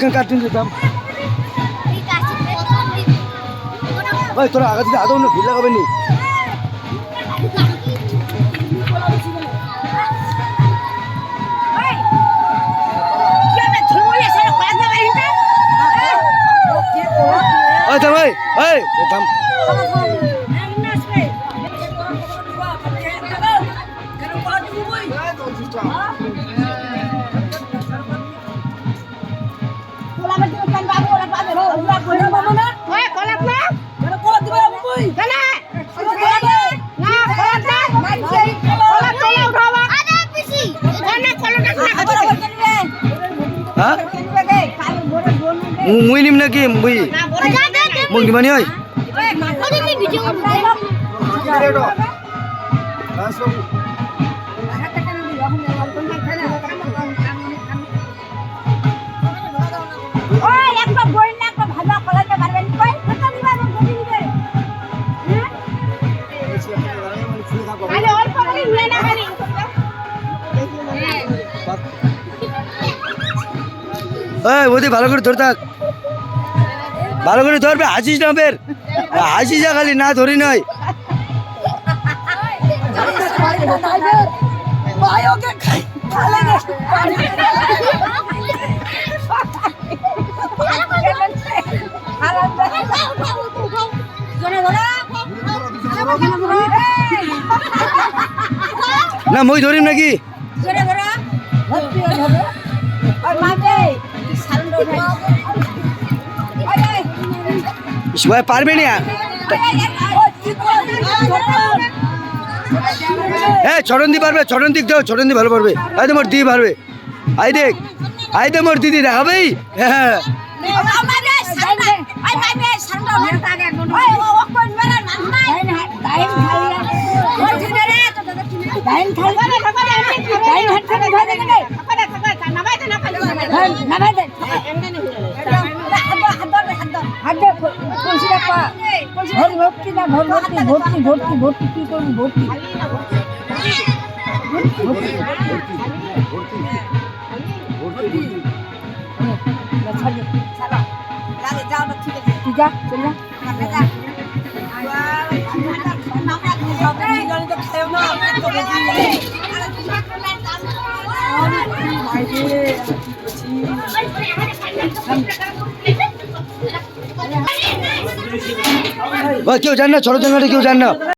এখানে কাটিং দিতাম ভাই তোরা আগে থেকে আদৌ ভিড় লাগাবে নি ভাই ভাই থাম মুই নিম নাকি মুই মুই দিমানি হয় ওদি ভালো করে ধরে থাক ভালো করে ধরবে হাসিস না বের হাসিস যা খালি না ধরি নয় না মই ধরিম নাকি সবাই পারবে না হ্যাঁ চরণ দি পারবে চরণ দিক দাও চরণ দি ভালো পারবে আই তো মোর দি পারবে আই দেখ আই তো মোর দিদি দেখাবেই হ্যাঁ ভর্তি না ভর্তি ভর্তি ভর্তি ভর্তি কি করবি ভর্তি কেউ জান না ছোট জানটা কেউ জান না